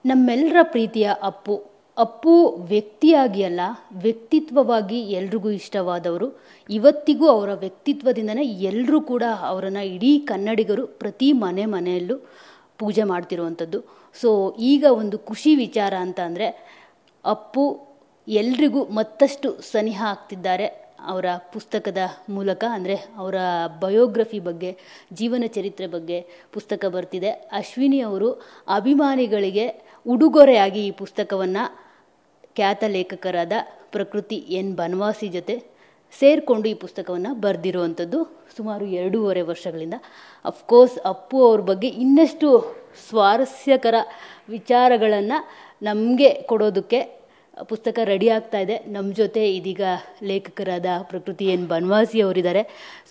ನಮ್ಮೆಲ್ಲರ ಪ್ರೀತಿಯ ಅಪ್ಪು. ಅಪ್ಪು ವ್ಯಕ್ತಿಯಾಗಿ ಅಲ್ಲ, ವ್ಯಕ್ತಿತ್ವವಾಗಿ ಎಲ್ರಿಗೂ ಇಷ್ಟವಾದವರು. ಇವತ್ತಿಗೂ ಅವರ ವ್ಯಕ್ತಿತ್ವದಿಂದನೇ ಎಲ್ಲರೂ ಕೂಡ ಅವರನ್ನು ಇಡೀ ಕನ್ನಡಿಗರು ಪ್ರತಿ ಮನೆಯಲ್ಲೂ ಪೂಜೆ ಮಾಡ್ತಿರುವಂಥದ್ದು. ಸೊ ಈಗ ಒಂದು ಖುಷಿ ವಿಚಾರ ಅಂತ ಅಂದರೆ, ಅಪ್ಪು ಎಲ್ರಿಗೂ ಮತ್ತಷ್ಟು ಸನಿಹ ಆಗ್ತಿದ್ದಾರೆ ಅವರ ಪುಸ್ತಕದ ಮೂಲಕ. ಅಂದರೆ ಅವರ ಬಯೋಗ್ರಫಿ ಬಗ್ಗೆ, ಜೀವನ ಚರಿತ್ರೆ ಬಗ್ಗೆ ಪುಸ್ತಕ ಬರ್ತಿದೆ. ಅಶ್ವಿನಿ ಅವರು ಅಭಿಮಾನಿಗಳಿಗೆ ಉಡುಗೊರೆಯಾಗಿ ಈ ಪುಸ್ತಕವನ್ನು ಖ್ಯಾತ ಲೇಖಕರಾದ ಪ್ರಕೃತಿ ಎನ್ ಬನವಾಸಿ ಜೊತೆ ಸೇರಿಕೊಂಡು ಈ ಪುಸ್ತಕವನ್ನು ಬರೆದಿರುವಂಥದ್ದು ಸುಮಾರು 2.5 ವರ್ಷಗಳಿಂದ. ಅಫ್ಕೋರ್ಸ್ ಅಪ್ಪು ಅವ್ರ ಬಗ್ಗೆ ಇನ್ನಷ್ಟು ಸ್ವಾರಸ್ಯಕರ ವಿಚಾರಗಳನ್ನು ನಮಗೆ ಕೊಡೋದಕ್ಕೆ ಪುಸ್ತಕ ರೆಡಿ ಆಗ್ತಾ ಇದೆ. ನಮ್ಮ ಜೊತೆ ಇದೀಗ ಲೇಖಕರಾದ ಪ್ರಕೃತಿ ಎನ್ ಬನವಾಸಿ ಅವರಿದ್ದಾರೆ.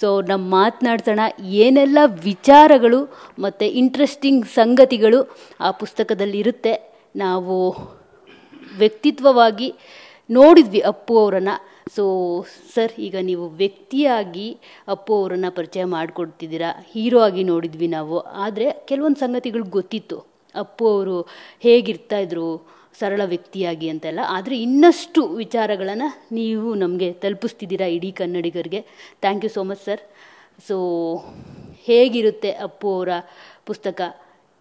ಸೊ ನಮ್ಮ ಮಾತನಾಡ್ಸೋಣ, ಏನೆಲ್ಲ ವಿಚಾರಗಳು ಮತ್ತು ಇಂಟ್ರೆಸ್ಟಿಂಗ್ ಸಂಗತಿಗಳು ಆ ಪುಸ್ತಕದಲ್ಲಿ ಇರುತ್ತೆ. ನಾವು ವ್ಯಕ್ತಿತ್ವವಾಗಿ ನೋಡಿದ್ವಿ ಅಪ್ಪು ಅವರನ್ನು. ಸೊ ಸರ್, ಈಗ ನೀವು ವ್ಯಕ್ತಿಯಾಗಿ ಅಪ್ಪು ಅವರನ್ನು ಪರಿಚಯ ಮಾಡಿಕೊಡ್ತಿದ್ದೀರಾ. ಹೀರೋ ಆಗಿ ನೋಡಿದ್ವಿ ನಾವು, ಆದರೆ ಕೆಲವೊಂದು ಸಂಗತಿಗಳು ಗೊತ್ತಿತ್ತು ಅಪ್ಪು ಅವರು ಹೇಗಿರ್ತಾಯಿದ್ರು ಸರಳ ವ್ಯಕ್ತಿಯಾಗಿ ಅಂತೆಲ್ಲ. ಆದರೆ ಇನ್ನಷ್ಟು ವಿಚಾರಗಳನ್ನು ನೀವು ನಮಗೆ ತಲುಪಿಸ್ತಿದ್ದೀರಾ ಇಡೀ ಕನ್ನಡಿಗರಿಗೆ. Thank you so much sir. So ಹೇಗಿರುತ್ತೆ ಅಪ್ಪು ಅವರ ಪುಸ್ತಕ,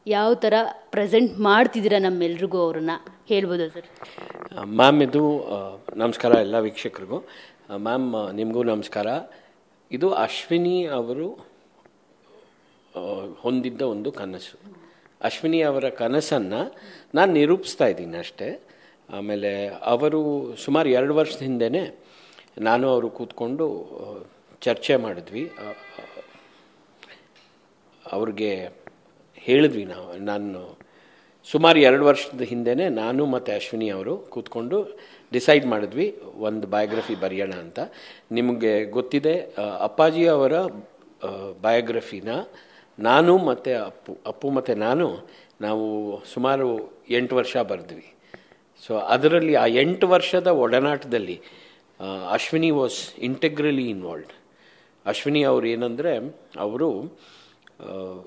ಯಾವ ಥರ ಪ್ರೆಸೆಂಟ್ ಮಾಡ್ತಿದ್ದೀರಾ ನಮ್ಮೆಲ್ರಿಗೂ ಅವರನ್ನು ಹೇಳ್ಬೋದಾ ಸರ್? ಮ್ಯಾಮ್, ಇದು ನಮಸ್ಕಾರ ಎಲ್ಲ ವೀಕ್ಷಕರಿಗೂ. ಮ್ಯಾಮ್, ನಿಮಗೂ ನಮಸ್ಕಾರ. ಇದು ಅಶ್ವಿನಿ ಅವರು ಹೊಂದಿದ್ದ ಒಂದು ಕನಸು. ಅಶ್ವಿನಿ ಅವರ ಕನಸನ್ನು ನಾನು ನಿರೂಪಿಸ್ತಾ ಇದ್ದೀನಿ ಅಷ್ಟೇ. ಆಮೇಲೆ ಅವರು ಸುಮಾರು 2 ವರ್ಷದ ಹಿಂದೆಯೇ ನಾನು ಅವರು ಕೂತ್ಕೊಂಡು ಚರ್ಚೆ ಮಾಡಿದ್ವಿ. ಅವ್ರಿಗೆ ಹೇಳಿದ್ವಿ, ನಾನು ಸುಮಾರು 2 ವರ್ಷದ ಹಿಂದೆಯೇ ನಾನು ಮತ್ತು ಅಶ್ವಿನಿ ಅವರು ಕೂತ್ಕೊಂಡು ಡಿಸೈಡ್ ಮಾಡಿದ್ವಿ ಒಂದು ಬಯೋಗ್ರಫಿ ಬರೆಯೋಣ ಅಂತ. ನಿಮಗೆ ಗೊತ್ತಿದೆ, ಅಪ್ಪಾಜಿ ಅವರ ಬಯೋಗ್ರಫಿನ ನಾನು ಮತ್ತು ಅಪ್ಪು ಮತ್ತು ನಾವು ಸುಮಾರು 8 ವರ್ಷ ಬರೆದ್ವಿ. ಸೊ ಅದರಲ್ಲಿ ಆ 8 ವರ್ಷದ ಒಡನಾಟದಲ್ಲಿ ಅಶ್ವಿನಿ ವಾಸ್ ಇಂಟೆಗ್ರಲಿ ಇನ್ವಾಲ್ವ್ಡ್. ಅಶ್ವಿನಿ ಅವರು ಏನಂದರೆ, ಅವರು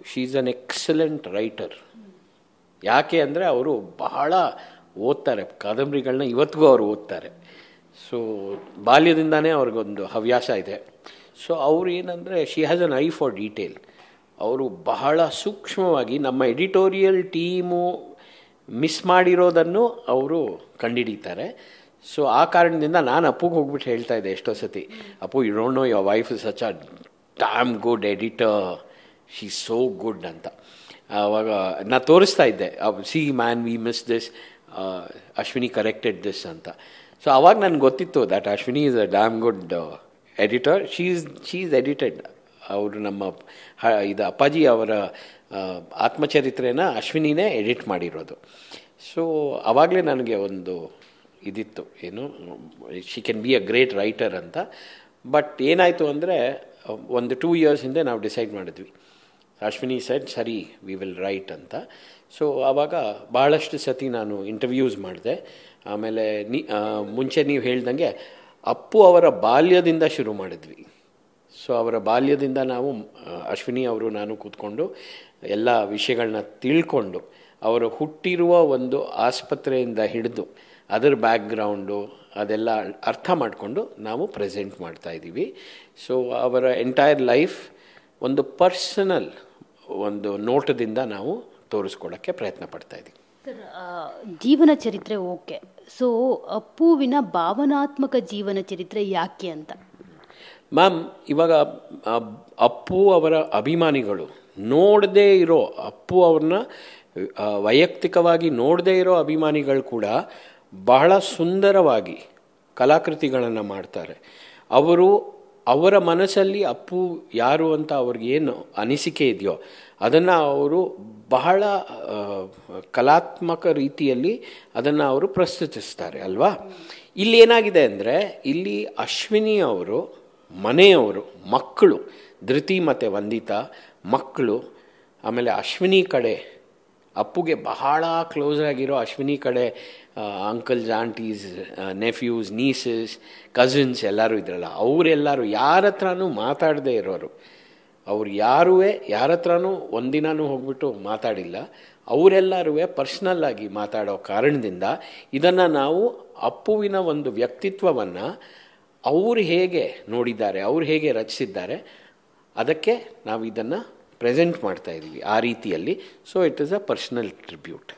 she is an excellent writer. ಯಾಕೆ ಅಂದರೆ ಅವರು ಬಹಳ ಓದ್ತಾರೆ, ಕಾದಂಬರಿಗಳನ್ನ ಇವತ್ತಿಗೂ ಅವರು ಓದ್ತಾರೆ. ಸೊ ಬಾಲ್ಯದಿಂದನೇ ಅವ್ರಿಗೊಂದು ಹವ್ಯಾಸ ಇದೆ. ಸೊ ಅವರು ಏನಂದರೆ, she has an I for detail. ಅವರು ಬಹಳ ಸೂಕ್ಷ್ಮವಾಗಿ ನಮ್ಮ ಎಡಿಟೋರಿಯಲ್ ಟೀಮು ಮಿಸ್ ಮಾಡಿರೋದನ್ನು ಅವರು ಕಂಡುಹಿಡಿತಾರೆ. ಸೊ ಆ ಕಾರಣದಿಂದ ನಾನು ಅಪ್ಪುಗೆ ಹೋಗ್ಬಿಟ್ಟು ಹೇಳ್ತಾ ಇದ್ದೆ ಎಷ್ಟೋ ಸತಿ, Appu, you don't know your wife is such a damn good editor, she is so good ಅಂತ. ಆವಾಗ ನಾನು ತೋರಿಸ್ತಾ ಇದ್ದೆ, see man, we miss this, Ashwini corrected this ಅಂತ. ಸೊ ಆವಾಗ ನನಗೆ ಗೊತ್ತಿತ್ತು that Ashwini is a damn good editor. She is edited. ಅವರು ನಮ್ಮ ಇದು ಅಪ್ಪಾಜಿ ಅವರ ಆತ್ಮಚರಿತ್ರೆನ ಅಶ್ವಿನಿನೇ ಎಡಿಟ್ ಮಾಡಿರೋದು. ಸೊ ಆವಾಗಲೇ ನನಗೆ ಒಂದು ಇದಿತ್ತು, ಏನು, she can be a great writer ಅಂತ. ಬಟ್ ಏನಾಯಿತು ಅಂದರೆ, ಒಂದು 2 years ಹಿಂದೆ ನಾವು ಡಿಸೈಡ್ ಮಾಡಿದ್ವಿ. ಅಶ್ವಿನಿ ಸೆಡ್, ಸರಿ, ವಿ ವಿಲ್ ರೈಟ್ ಅಂತ. ಸೊ ಆವಾಗ ಭಾಳಷ್ಟು ಸತಿ ನಾನು ಇಂಟರ್ವ್ಯೂಸ್ ಮಾಡಿದೆ. ಆಮೇಲೆ ಮುಂಚೆ ನೀವು ಹೇಳ್ದಂಗೆ ಅಪ್ಪು ಅವರ ಬಾಲ್ಯದಿಂದ ಶುರು ಮಾಡಿದ್ವಿ. ಸೊ ಅವರ ಬಾಲ್ಯದಿಂದ ನಾವು, ಅಶ್ವಿನಿ ಅವರು ನಾನು ಕೂತ್ಕೊಂಡು ಎಲ್ಲ ವಿಷಯಗಳನ್ನ ತಿಳ್ಕೊಂಡು, ಅವರು ಹುಟ್ಟಿರುವ ಒಂದು ಆಸ್ಪತ್ರೆಯಿಂದ ಹಿಡಿದು ಅದರ ಬ್ಯಾಕ್ಗ್ರೌಂಡು ಅದೆಲ್ಲ ಅರ್ಥ ಮಾಡಿಕೊಂಡು ನಾವು ಪ್ರೆಸೆಂಟ್ ಮಾಡ್ತಾಯಿದ್ದೀವಿ. ಸೊ ಅವರ ಎಂಟೈರ್ ಲೈಫ್ ಒಂದು ಪರ್ಸನಲ್ ಒಂದು ನೋಟದಿಂದ ನಾವು ತೋರಿಸ್ಕೊಡೋಕ್ಕೆ ಪ್ರಯತ್ನ ಪಡ್ತಾಯಿದ್ದೀವಿ. ಸರ್, ಜೀವನ ಚರಿತ್ರೆ ಓಕೆ. ಸೊ ಅಪ್ಪುವಿನ ಭಾವನಾತ್ಮಕ ಜೀವನ ಚರಿತ್ರೆ ಯಾಕೆ ಅಂತ? ಮ್ಯಾಮ್, ಇವಾಗ ಅಪ್ಪು ಅವರ ಅಭಿಮಾನಿಗಳು ನೋಡದೇ ಇರೋ, ಅಪ್ಪು ಅವ್ರನ್ನ ವೈಯಕ್ತಿಕವಾಗಿ ನೋಡದೇ ಇರೋ ಅಭಿಮಾನಿಗಳು ಕೂಡ ಬಹಳ ಸುಂದರವಾಗಿ ಕಲಾಕೃತಿಗಳನ್ನು ಮಾಡ್ತಾರೆ. ಅವರ ಮನಸ್ಸಲ್ಲಿ ಅಪ್ಪು ಯಾರು ಅಂತ ಅವ್ರಿಗೇನು ಅನಿಸಿಕೆ ಇದೆಯೋ ಅದನ್ನು ಅವರು ಬಹಳ ಕಲಾತ್ಮಕ ರೀತಿಯಲ್ಲಿ ಅದನ್ನು ಅವರು ಪ್ರಸ್ತುತಿಸ್ತಾರೆ ಅಲ್ವಾ. ಇಲ್ಲಿ ಏನಾಗಿದೆ ಅಂದರೆ, ಇಲ್ಲಿ ಅಶ್ವಿನಿ ಅವರು ಮನೆಯವರು, ಮಕ್ಕಳು, ಧೃತಿ ಮತ್ತು ವಂದಿತಾ ಮಕ್ಕಳು, ಆಮೇಲೆ ಅಶ್ವಿನಿ ಕಡೆ ಅಪ್ಪುಗೆ ಬಹಳ ಕ್ಲೋಸ್ ಆಗಿರೋ ಅಶ್ವಿನಿ ಕಡೆ ಅಂಕಲ್ಸ್, ಆಂಟೀಸ್, ನೆಫ್ಯೂಸ್, ನೀಸಸ್, ಕಸಿನ್ಸ್ ಎಲ್ಲರೂ ಇದ್ರಲ್ಲ, ಅವರೆಲ್ಲರೂ ಯಾರ ಹತ್ರನೂ ಮಾತಾಡದೇ ಇರೋರು. ಅವ್ರು ಯಾರ ಹತ್ರನೂ ಒಂದಿನೂ ಹೋಗ್ಬಿಟ್ಟು ಮಾತಾಡಿಲ್ಲ. ಅವರೆಲ್ಲರೂ ಪರ್ಸ್ನಲ್ ಆಗಿ ಮಾತಾಡೋ ಕಾರಣದಿಂದ ಇದನ್ನು ನಾವು ಅಪ್ಪುವಿನ ಒಂದು ವ್ಯಕ್ತಿತ್ವವನ್ನು ಅವರು ಹೇಗೆ ನೋಡಿದ್ದಾರೆ, ಅವರು ಹೇಗೆ ರಚಿಸಿದ್ದಾರೆ, ಅದಕ್ಕೆ ನಾವು ಇದನ್ನು ಪ್ರೆಸೆಂಟ್ ಮಾಡ್ತಾ ಇದ್ದೀವಿ ಆ ರೀತಿಯಲ್ಲಿ. So it is a personal tribute.